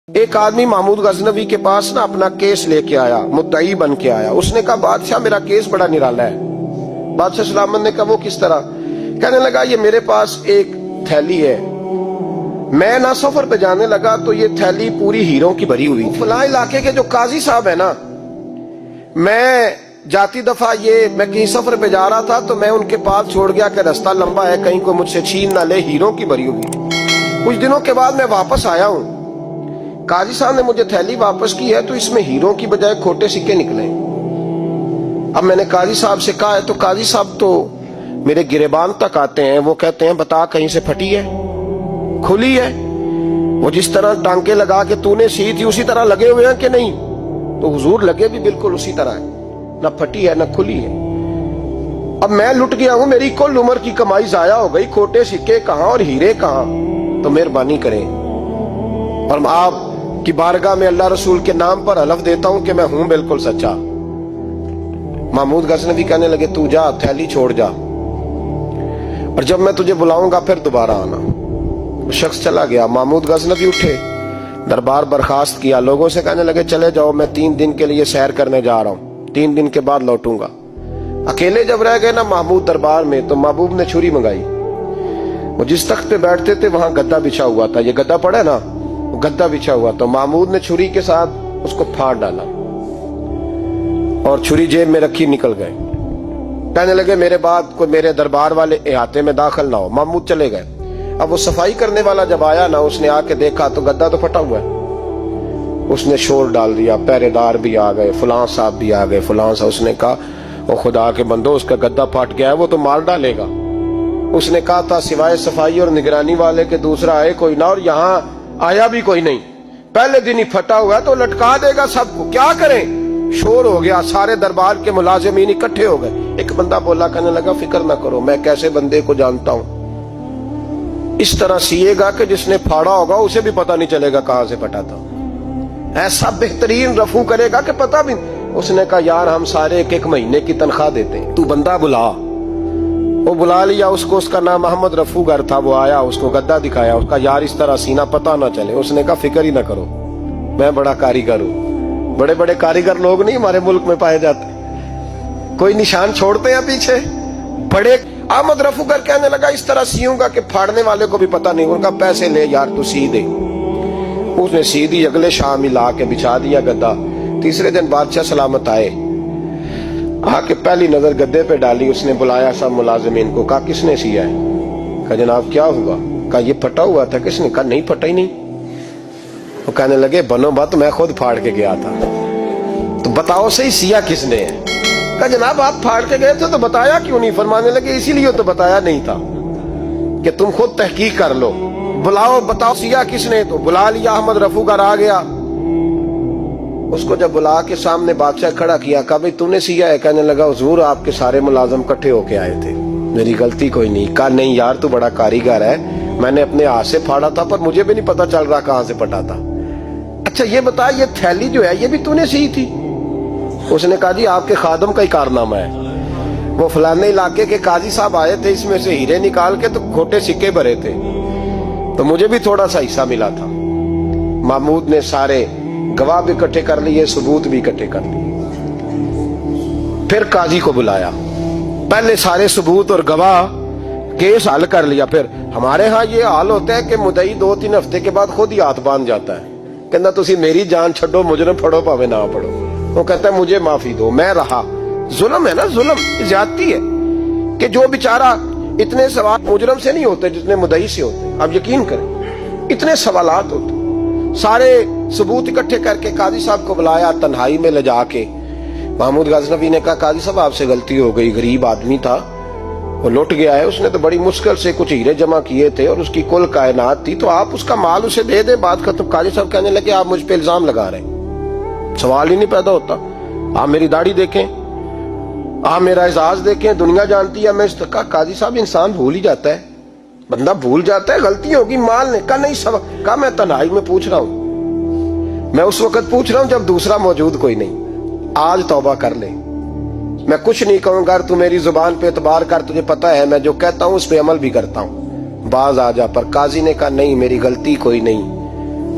ایک آدمی محمود غزنوی کے پاس نا اپنا کیس لے کے آیا، مدعی بن کے آیا۔ اس نے کہا بادشاہ میرا کیس بڑا نرالا ہے۔ بادشاہ سلامت نے کہا وہ کس طرح؟ کہنے لگا یہ میرے پاس ایک تھیلی ہے، میں نہ سفر پہ جانے لگا تو یہ تھیلی پوری ہیروں کی بھری ہوئی، فلاں علاقے کے جو قاضی صاحب ہے نا، میں جاتی دفعہ میں کہیں سفر پہ جا رہا تھا تو میں ان کے پاس چھوڑ گیا کہ رستہ لمبا ہے، کہیں کوئی مجھ سے چھین نہ لے، ہیروں کی بھری ہوئی۔ کچھ دنوں کے بعد میں واپس آیا ہوں، قاضی صاحب نے مجھے تھیلی واپس کی ہے تو اس میں ہیروں کی بجائے کھوٹے سکے نکلے۔ اب میں نے قاضی صاحب سے کہا ہے تو قاضی صاحب تو میرے گریبان تک آتے ہیں، وہ کہتے ہیں بتا کہیں سے پھٹی ہے، کھلی ہے؟ وہ جس طرح ٹانکے لگا کے تو نے سی تھی اسی طرح لگے ہوئے ہیں کہ نہیں؟ تو حضور لگے بھی بالکل اسی طرح ہے، نہ پھٹی ہے نہ کھلی ہے۔ اب میں لٹ گیا ہوں، میری کل عمر کی کمائی ضائع ہو گئی، کھوٹے سکے کہاں اور ہیرے کہاں؟ تو مہربانی کریں اور آپ کی بارگاہ میں اللہ رسول کے نام پر حلف دیتا ہوں کہ میں ہوں بالکل سچا۔ محمود غزنوی کہنے لگے تو جا، تھیلی چھوڑ جا، اور جب میں تجھے بلاؤں گا پھر دوبارہ آنا۔ وہ شخص چلا گیا۔ محمود غزنوی اٹھے، دربار برخاست کیا، لوگوں سے کہنے لگے چلے جاؤ، میں 3 دن کے لیے سیر کرنے جا رہا ہوں، 3 دن کے بعد لوٹوں گا۔ اکیلے جب رہ گئے نا محمود دربار میں تو محبوب نے چھری منگائی۔ وہ جس تخت پہ بیٹھتے تھے وہاں گدا بچھا ہوا تھا، یہ گدا پڑا ہے نا، گدا بچھا ہوا، تو محمود نے چھری کے ساتھ اس کو پھاڑ ڈالا اور چھری جیب میں رکھی نکل گئے۔ کہنے لگے میرے بعد کوئی میرے دربار والے احاطے میں داخل نہ ہو۔ محمود چلے گئے۔ اب وہ صفائی کرنے والا جب آیا نا، اس نے آ کے دیکھا تو گدا تو پھٹا ہوا ہے۔ اس نے شور ڈال دیا، پہرے دار بھی آ گئے، فلاں صاحب بھی آ گئے، فلاں صاحب۔ اس نے کہا وہ خدا کے بندو، اس کا گدا پھٹ گیا ہے، وہ تو مار ڈالے گا۔ اس نے کہا تھا سوائے صفائی اور نگرانی والے کے دوسرا آئے کوئی نہ، اور یہاں آیا بھی کوئی نہیں، پہلے دن ہی پھٹا ہوا ہے تو لٹکا دے گا سب کو، کیا کریں؟ شور ہو گیا، سارے دربار کے ملازمین اکٹھے ہو گئے۔ ایک بندہ بولا، کہنے لگا فکر نہ کرو، میں کیسے بندے کو جانتا ہوں، اس طرح سیے گا کہ جس نے پھاڑا ہوگا اسے بھی پتہ نہیں چلے گا کہاں سے پھٹا تھا، ایسا بہترین رفو کرے گا کہ پتہ بھی۔ اس نے کہا یار ہم سارے 1 مہینے کی تنخواہ دیتے ہیں، تو بندہ بلا۔ وہ بلا لیا اس کو، اس کا نام محمد رفو گر تھا۔ وہ آیا، اس کو گدا دکھایا، اس کا یار اس طرح سینہ پتہ نہ چلے۔ اس نے کہا فکر ہی نہ کرو، میں بڑا کاریگر ہوں۔ بڑے بڑے کاریگر لوگ نہیں ہمارے ملک میں پائے جاتے، کوئی نشان چھوڑتے ہیں پیچھے بڑے۔ احمد رفو گر کہنے لگا اس طرح سیوں گا کہ پھاڑنے والے کو بھی پتہ نہیں۔ ان کا پیسے لے یار تو سی دے۔ اس نے سی دی، اگلے شام ہی لا کے بچھا دیا گدا۔ تیسرے دن بادشاہ سلامت آئے، آ کے پہلی نظر گدے پہ ڈالی۔ اس نے بلایا سب ملازمین کو، کہا کس نے سیا ہے؟ کہا جناب کیا ہوا؟ کہا یہ پھٹا ہوا تھا۔ کس نے؟ کہا نہیں پھٹا ہی نہیں۔ وہ کہنے لگے بنو بات، میں خود پھاڑ کے گیا تھا، تو بتاؤ صحیح سیا کس نے ہے؟ کہا جناب آپ پھاڑ کے گئے تھے تو بتایا کیوں نہیں؟ فرمانے لگے اسی لیے تو بتایا نہیں تھا کہ تم خود تحقیق کر لو، بلاؤ بتاؤ سیا کس نے۔ تو بلا لیا، احمد رفو گر آ گیا۔ اس کو جب بلا کے سامنے بادشاہ کھڑا کیا، کہا بھئی تو نے سیا ہے؟ کہنے لگا حضور آپ کے سارے ملازم کٹھے ہو کے آئے تھے، میری غلطی کوئی نہیں۔ کہا نہیں یار تو بڑا کاریگر ہے، میں نے اپنے ہاتھ سے پھاڑا تھا پر مجھے بھی نہیں پتا چل رہا کہاں سے پھٹا تھا۔ اچھا یہ بتا یہ تھیلی جو ہے یہ بھی تو نے سی تھی؟ اس نے کہا جی آپ کے خادم کا ہی کارنامہ ہے، وہ فلانے علاقے کے قاضی صاحب آئے تھے، اس میں سے ہیرے نکال کے تو کھوٹے سکے بھرے تھے، تو مجھے بھی تھوڑا سا حصہ ملا تھا۔ محمود نے سارے گواہ بھی اکٹھے کر لیے، ثبوت بھی اکٹھے کر لیے۔ پھر قاضی کو بلایا، پہلے سارے ثبوت اور گواہ کیس حل کر لیا۔ پھر ہمارے ہاں یہ حال ہوتا ہے کہ مدعی 2-3 ہفتے کے بعد خود ہی ہاتھ باندھ جاتا ہے، کہنا تسی میری جان چھڈو، مجرم پھڑو پاوے نہ پڑھو۔ وہ کہتا ہے مجھے معافی دو، میں رہا۔ ظلم ہے نا، ظلم زیادتی ہے کہ جو بیچارہ اتنے سوال مجرم سے نہیں ہوتے جتنے مدعی سے ہوتے۔ آپ یقین کریں اتنے سوالات ہوتے۔ سارے ثبوت اکٹھے کر کے قاضی صاحب کو بلایا، تنہائی میں لے جا کے محمود غزنوی نے کہا قاضی صاحب آپ سے غلطی ہو گئی، غریب آدمی تھا، وہ لٹ گیا ہے، اس نے تو بڑی مشکل سے کچھ ہیرے جمع کیے تھے اور اس کی کل کائنات تھی، تو آپ اس کا مال اسے دے دیں، بات ختم۔ قاضی صاحب کہنے لگے آپ مجھ پہ الزام لگا رہے ہیں، سوال ہی نہیں پیدا ہوتا۔ آپ میری داڑھی دیکھیں، آپ میرا اعزاز دیکھیں، دنیا جانتی ہے میں اس کا۔ قاضی صاحب انسان بھول ہی جاتا ہے، بندہ بھول جاتا ہے، غلطی ہوگی، مال نے کہا نہیں سب۔ کہا میں تنہائی میں پوچھ رہا ہوں، میں اس وقت پوچھ رہا ہوں جب دوسرا موجود کوئی نہیں، آج توبہ کر لے، میں کچھ نہیں کہوں گا، تو میری زبان پہ اعتبار کر، تجھے پتہ ہے میں جو کہتا ہوں اس پہ عمل بھی کرتا ہوں، باز آ جا۔ پر قاضی نے کہا نہیں میری غلطی کوئی نہیں،